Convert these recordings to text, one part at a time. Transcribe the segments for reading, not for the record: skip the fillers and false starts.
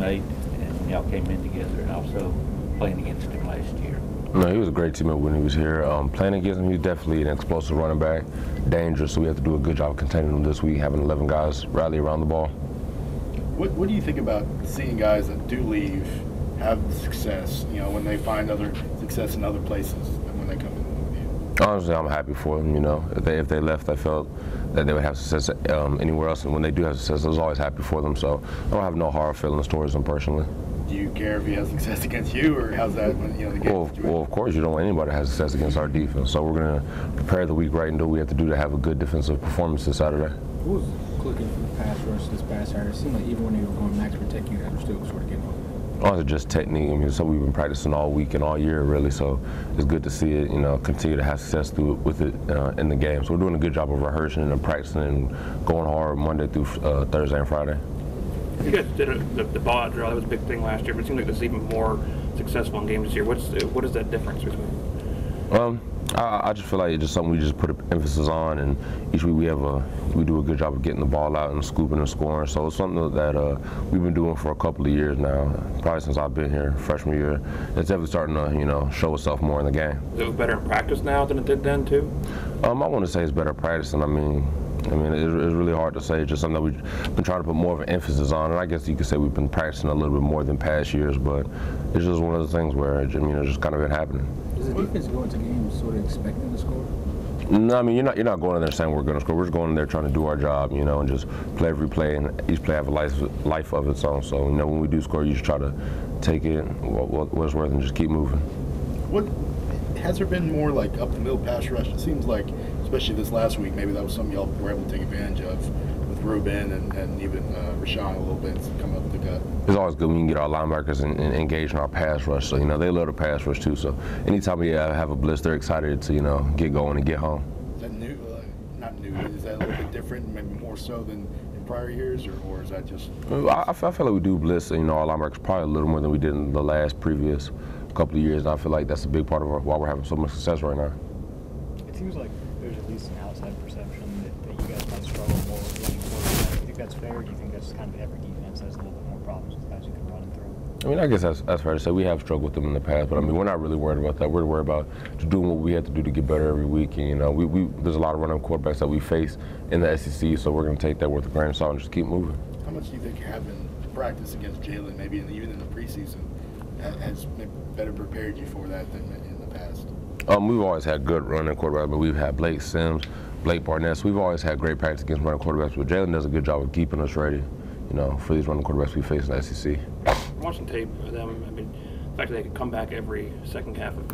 teammate, and y'all came in together, and also playing against him last year? No, he was a great teammate when he was here. Playing against him, he was definitely an explosive running back, dangerous, so we have to do a good job of containing him this week, having 11 guys rally around the ball. What do you think about seeing guys that do leave have success, when they find other success in other places and when they come in with you? Honestly, I'm happy for them, If they left, I felt that they would have success anywhere else, and when they do have success, I was always happy for them, so I don't have no hard feelings towards them personally. Do you care if he has success against you, or how's that when the game? Well, of course, you don't want anybody to have success against our defense. So we're going to prepare the week right and do what we have to do to have a good defensive performance this Saturday. Who was clicking for the pass rush this past Saturday? It seemed like even when you were going max protect, you guys were still sort of getting on. Honestly, just technique. So we've been practicing all week and all year, really. So it's good to see it, continue to have success with it in the game. So we're doing a good job of rehearsing and practicing and going hard Monday through Thursday and Friday. You guys did the ball out drill. That was a big thing last year, but it seems like it's even more successful in games this year. What is that difference between? I just feel like it's just something we just put emphasis on, and each week we do a good job of getting the ball out and scooping and scoring. So it's something that we've been doing for a couple of years now, probably since I've been here freshman year. It's definitely starting to show itself more in the game. Is it better in practice now than it did then too? I want to say it's better practicing. I mean, it's really hard to say. It's just something that we've been trying to put more of an emphasis on, and I guess you could say we've been practicing a little bit more than past years, but it's just one of the things where it's just kind of been happening. Does the defense go into games sort of expecting to score? No, you're not going in there saying we're going to score. We're just going in there trying to do our job, and just play every play, and each play have a life of its own. So, when we do score, you just try to take it, what it's worth, and just keep moving. What has there been more like up the middle pass rush? It seems like, especially this last week, maybe that was something y'all were able to take advantage of with Ruben and even Rashaan a little bit coming up the gut. It's always good when you can get our linebackers and engage in our pass rush. So, they love the pass rush too. So anytime we have a blitz, they're excited to, get going and get home. Is that new? Not new. Is that a little bit different, maybe more so than in prior years, or is that just? I feel like we do blitz, our linebackers probably a little more than we did in the previous couple of years. And I feel like that's a big part of why we're having so much success right now. It seems like there's at least an outside perception that you guys might struggle more with running quarterback. Do you think that's fair? Or do you think that's kind of every defense has a little bit more problems with guys who can run and throw? I guess that's fair to say. We have struggled with them in the past, but we're not really worried about that. We're worried about just doing what we have to do to get better every week. And there's a lot of running quarterbacks that we face in the SEC, so we're going to take that with a grain of salt and just keep moving. How much do you think having practice against Jalen, maybe even in the preseason, has better prepared you for that than in the past? We've always had good running quarterbacks. We've had Blake Sims, Blake Barnett. So we've always had great practice against running quarterbacks, but Jalen does a good job of keeping us ready, for these running quarterbacks we face in the SEC. Watching tape of them, the fact that they could come back every second half of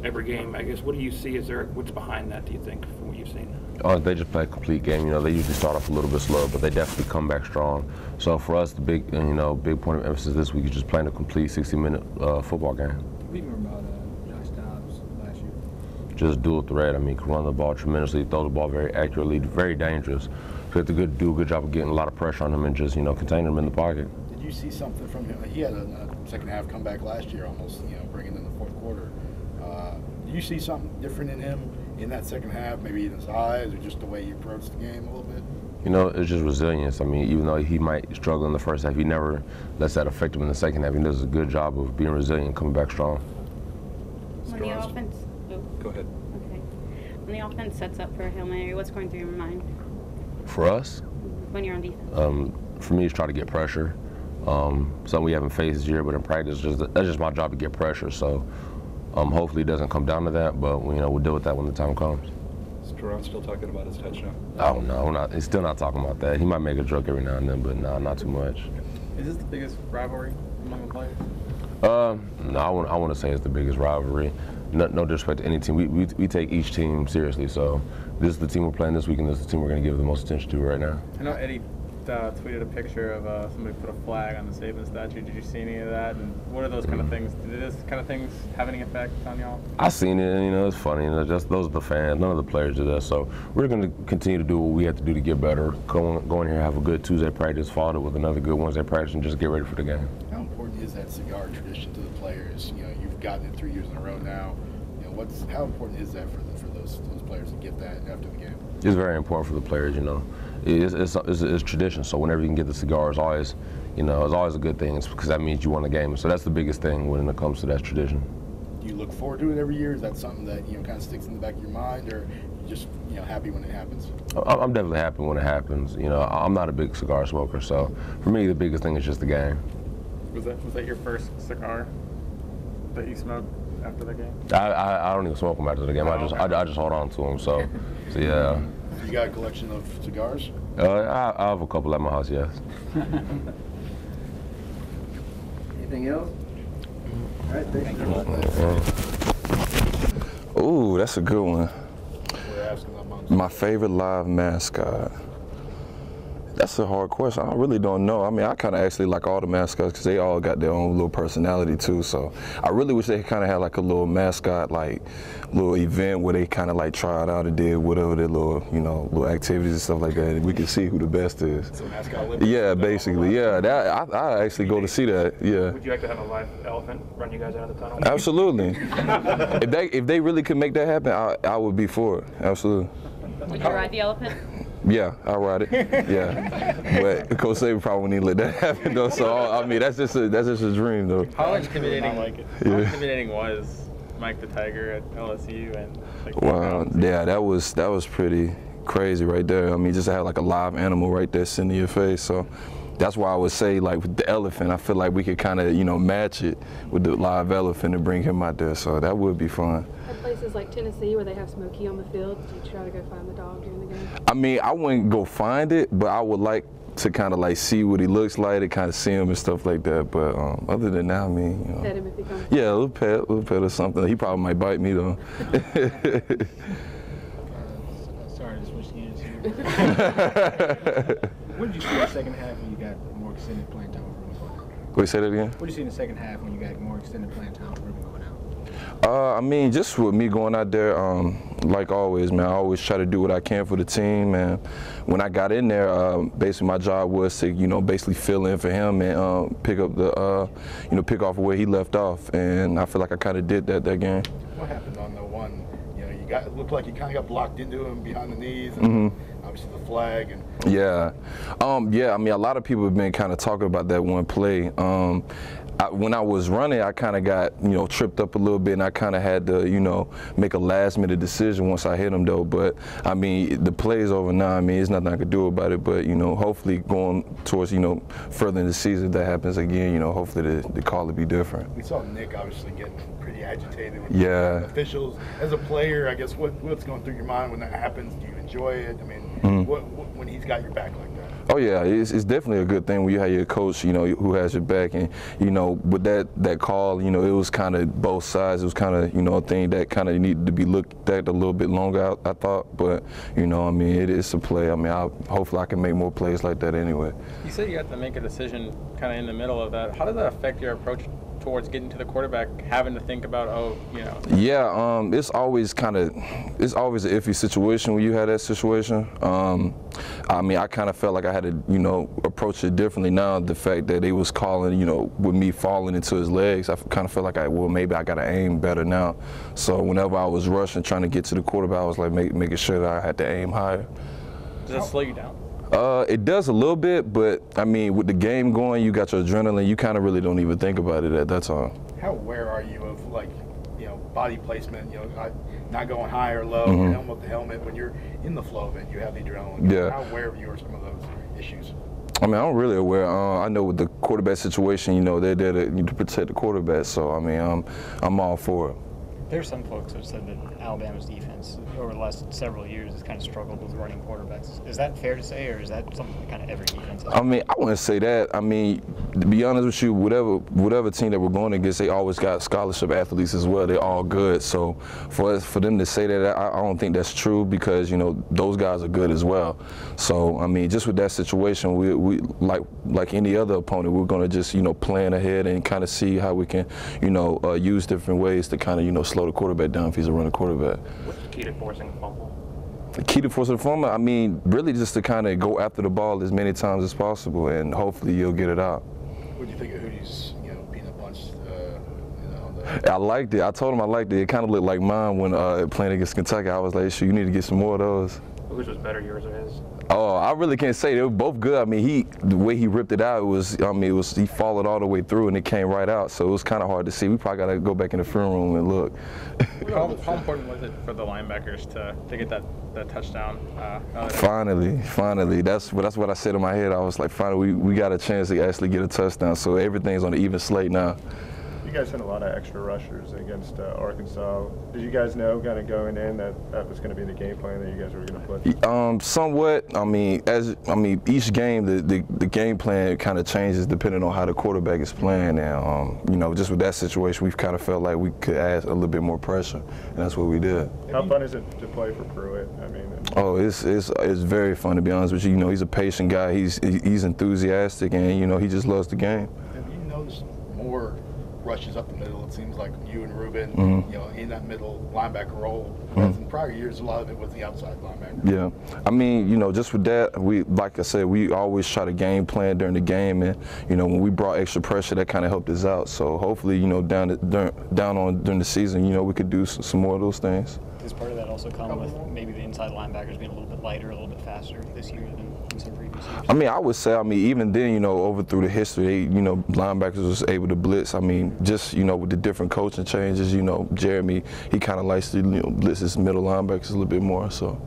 every game, I guess, what do you see? What's behind that, do you think, from what you've seen? They just play a complete game. They usually start off a little bit slow, but they definitely come back strong. So for us, the big point of emphasis this week is just playing a complete 60-minute football game. What do you remember about Josh Dobbs last year? Just dual threat. Can run the ball tremendously, throw the ball very accurately, very dangerous. So we have to do a good job of getting a lot of pressure on him and just containing him in the pocket. Did you see something from him? He had a second half comeback last year, almost bringing in the fourth quarter. Did you see something different in him in that second half? Maybe in his eyes, or just the way he approached the game a little bit? It's just resilience. Even though he might struggle in the first half, he never lets that affect him in the second half. He does a good job of being resilient and coming back strong. When the offense, Go ahead. Okay. When the offense sets up for a Hail Mary, what's going through your mind? For us? When you're on defense? For me, it's try to get pressure. Something we haven't faced this year, but in practice, that's just my job to get pressure. So hopefully it doesn't come down to that, but we'll deal with that when the time comes. Is Teron still talking about his touchdown? Oh, no, he's still not talking about that. He might make a joke every now and then, but no, not too much. Is this the biggest rivalry among the players? No, I want to say it's the biggest rivalry. No disrespect to any team. We take each team seriously, so this is the team we're playing this week, and this is the team we're going to give the most attention to right now. I know Eddie tweeted a picture of somebody put a flag on the Saban statue. Did you see any of that? And what are those kind of things? Did this kind of things have any effect on y'all? I seen it, and it's funny. Just those are the fans. None of the players do that. So we're going to continue to do what we have to do to get better. Go in here, have a good Tuesday practice, follow it with another good Wednesday practice, and just get ready for the game. How important is that cigar tradition to the players? You've gotten it 3 years in a row now. How important is that for those players to get that after the game? It's very important for the players. It's tradition. So whenever you can get the cigar, it's always you know, it's always a good thing because that means you won a game. So that's the biggest thing when it comes to that tradition. Do you look forward to it every year? Is that something that, you know, kind of sticks in the back of your mind, or you just, you know, happy when it happens? I'm definitely happy when it happens. You know, I'm not a big cigar smoker, so for me the biggest thing is just the game. Was that your first cigar that you smoked after the game? I don't even smoke them after the game. I just hold on to them. So yeah. You got a collection of cigars? I have a couple at my house, yes. Anything else? All right, thank you. Ooh, that's a good one. We're asking amongst My favorite live mascot. That's a hard question. I really don't know. I mean, I kind of actually like all the mascots because they all got their own little personality too. So I really wish they kind of had like a little mascot, like little event where they kind of like tried out and did whatever their little, you know, little activities and stuff like that. And we could see who the best is. some mascot Olympics. Yeah, basically. Yeah, that I actually go to see that. Yeah. Would you like to have a live elephant run you guys out of the tunnel? Absolutely. if they really could make that happen, I would be for it. Absolutely. Would you ride the elephant? Yeah, I'll ride it. Yeah, but Coach Saban probably wouldn't even let that happen though. So I mean, that's just a dream though. How intimidating? like it. How intimidating was Mike the Tiger at LSU and like? Wow, yeah, that was pretty crazy right there. I mean, just to have like a live animal right there sitting in your face. So that's why I would say like with the elephant, I feel like we could kind of, you know, match it with the live elephant and bring him out there. So that would be fun. At places like Tennessee where they have Smokey on the field, do you try to go find the dog during the game? I mean, I wouldn't go find it, but I would like to kind of like see what he looks like and kind of see him and stuff like that. But other than that, I mean, you know. Pet him if he comes. Yeah, a little pet or something. He probably might bite me though. Sorry to switch gears here. What did you see in the second half when you got more extended playing time with Ruben going out? Wait, say that again? What did you see in the second half when you got more extended playing time with Ruben going out? I mean, just with me going out there, like always, man, I always try to do what I can for the team. And when I got in there, basically my job was to, you know, basically fill in for him and pick up the, you know, pick off where he left off. And I feel like I kind of did that game. What happened on the one? You know, it looked like you kind of got blocked into him behind the knees, and obviously the flag. And yeah, yeah. I mean, a lot of people have been kind of talking about that one play. When I was running, I kind of got, you know, tripped up a little bit, and I kind of had to, you know, make a last-minute decision once I hit him, though. But, I mean, the play's over now. I mean, there's nothing I could do about it. But, you know, hopefully going towards, you know, further in the season, if that happens again, you know, hopefully the call will be different. we saw Nick obviously getting pretty agitated with Yeah. officials. As a player, I guess what's going through your mind when that happens? Do you enjoy it? I mean, when he's got your back like that? Oh yeah, it's definitely a good thing when you have your coach, you know, who has your back. And you know, with that call, you know, it was kind of both sides. It was kind of, you know, a thing that kind of needed to be looked at a little bit longer, I thought. But you know, I mean, it is a play. I mean, hopefully I can make more plays like that anyway. You said you had to make a decision kind of in the middle of that. How did that affect your approach towards getting to the quarterback, having to think about, you know? Yeah, it's always an iffy situation when you have that situation. I mean, I kind of felt like I had to, you know, approach it differently now. The fact that they was calling, you know, with me falling into his legs, I kind of felt like maybe I got to aim better now. So whenever I was rushing, trying to get to the quarterback, I was like making sure that I had to aim higher. Does it slow you down? It does a little bit, but I mean, with the game going, you got your adrenaline. You kind of really don't even think about it at that time. How aware are you of, like, you know, body placement? You know, not going high or low. You know, with the helmet, when you're in the flow of it, you have the adrenaline. Yeah. How aware of you are some of those issues? I mean, I'm really aware. I know with the quarterback situation, you know, they're there to protect the quarterback. So I mean, I'm all for it. There's some folks that said that Alabama's defense over the last several years has kind of struggled with running quarterbacks. Is that fair to say, or is that something that kind of every defense has? I mean, I wouldn't say that. I mean, to be honest with you, whatever team that we're going against, they always got scholarship athletes as well. They're all good. So for them to say that, I don't think that's true because, you know, those guys are good as well. So, I mean, just with that situation, we like any other opponent, we're going to just, you know, plan ahead and kind of see how we can, you know, use different ways to kind of, you know, slow the quarterback down if he's a running quarterback. What's the key to forcing a fumble? The key to forcing a fumble, I mean, really just to kind of go after the ball as many times as possible, and hopefully you'll get it out. What do you think of Hootie's, you know, peanut punch? I liked it. I told him I liked it. It kind of looked like mine when playing against Kentucky. I was like, "Sure, you need to get some more of those." Whose was better, yours or his? Oh, I really can't say. They were both good. I mean, the way he ripped it out, he followed all the way through and it came right out. So it was kind of hard to see. We probably got to go back in the film room and look. How important was it for the linebackers to get that touchdown? Finally. That's what I said in my head. I was like, finally, we got a chance to actually get a touchdown. So everything's on an even slate now. You guys had a lot of extra rushers against Arkansas. Did you guys know kind of going in that was going to be the game plan that you guys were going to put? Somewhat. I mean, each game the game plan kind of changes depending on how the quarterback is playing, and you know, just with that situation, we've kind of felt like we could add a little bit more pressure, and that's what we did. How fun is it to play for Pruitt? I mean, oh, it's very fun, to be honest with you. You know, he's a patient guy. He's enthusiastic, and you know, he just loves the game. Have you noticed more rushes up the middle? It seems like you and Ruben, you know, in that middle linebacker role. Whereas in prior years, a lot of it was the outside linebacker. Yeah, I mean, you know, just with that, like I said, we always try to game plan during the game, and you know, when we brought extra pressure, that kind of helped us out. So hopefully, you know, during the season, you know, we could do some more of those things. Does part of that also come with maybe the inside linebackers being a little bit lighter, a little bit faster this year than in some previous years? I mean, I would say, even then, you know, over through the history, you know, linebackers was able to blitz. I mean, just, you know, with the different coaching changes, you know, Jeremy, he kind of likes to, you know, blitz his middle linebackers a little bit more, so.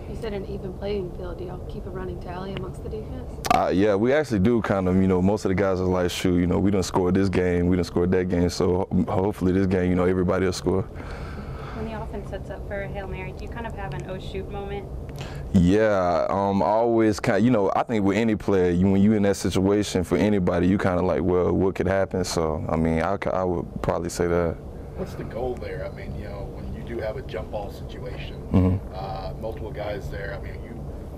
You said an even playing field. Do y'all keep a running tally amongst the defense? Yeah, we actually do kind of, you know, most of the guys are like, shoot, you know, we done scored this game, we done scored that game, so hopefully this game, you know, everybody will score. When the offense sets up for a Hail Mary, do you kind of have an oh shoot moment? Yeah, always kind of, you know, I think with any player, when you're in that situation for anybody, you kind of like, well, what could happen? So, I mean, I would probably say that. What's the goal there? I mean, you know, when you do have a jump ball situation, multiple guys there, I mean,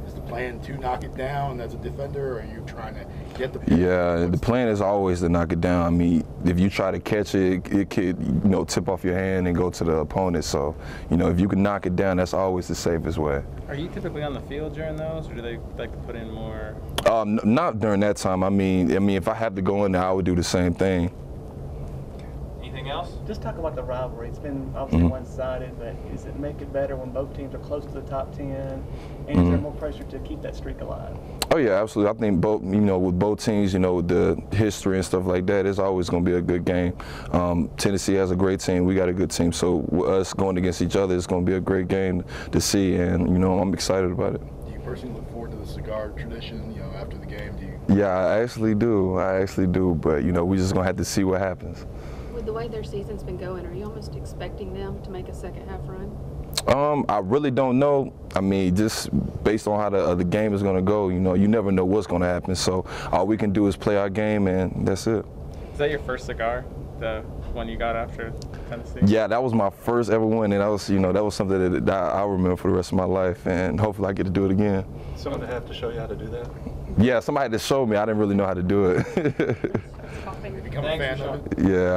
is the plan to knock it down as a defender, or are you trying to get the ball? Yeah, the plan is always to knock it down. I mean, if you try to catch it, it could, you know, tip off your hand and go to the opponent. So, you know, if you can knock it down, that's always the safest way. Are you typically on the field during those, or do they like to put in more? Not during that time. I mean, if I have to go in there, I would do the same thing. Anything else? Just talk about the rivalry. It's been obviously one-sided, but does it make it better when both teams are close to the top 10? And is there more pressure to keep that streak alive? Oh yeah, absolutely. I think both, you know, with both teams, you know, with the history and stuff like that, it's always going to be a good game. Tennessee has a great team. We got a good team. So with us going against each other, it's going to be a great game to see, and you know, I'm excited about it. Do you personally look forward to the cigar tradition? You know, after the game, do you? Yeah, I actually do. But you know, we're just going to have to see what happens. With the way their season's been going, are you almost expecting them to make a second half run? I really don't know. I mean, just based on how the game is going to go, you know, you never know what's going to happen. So all we can do is play our game, and that's it. Is that your first cigar, the one you got after Tennessee? Yeah, that was my first ever one, and that was, you know, that was something that I'll remember for the rest of my life, and hopefully I get to do it again. Someone have to show you how to do that? Yeah, somebody had to show me. I didn't really know how to do it. You become a fan of it? Yeah.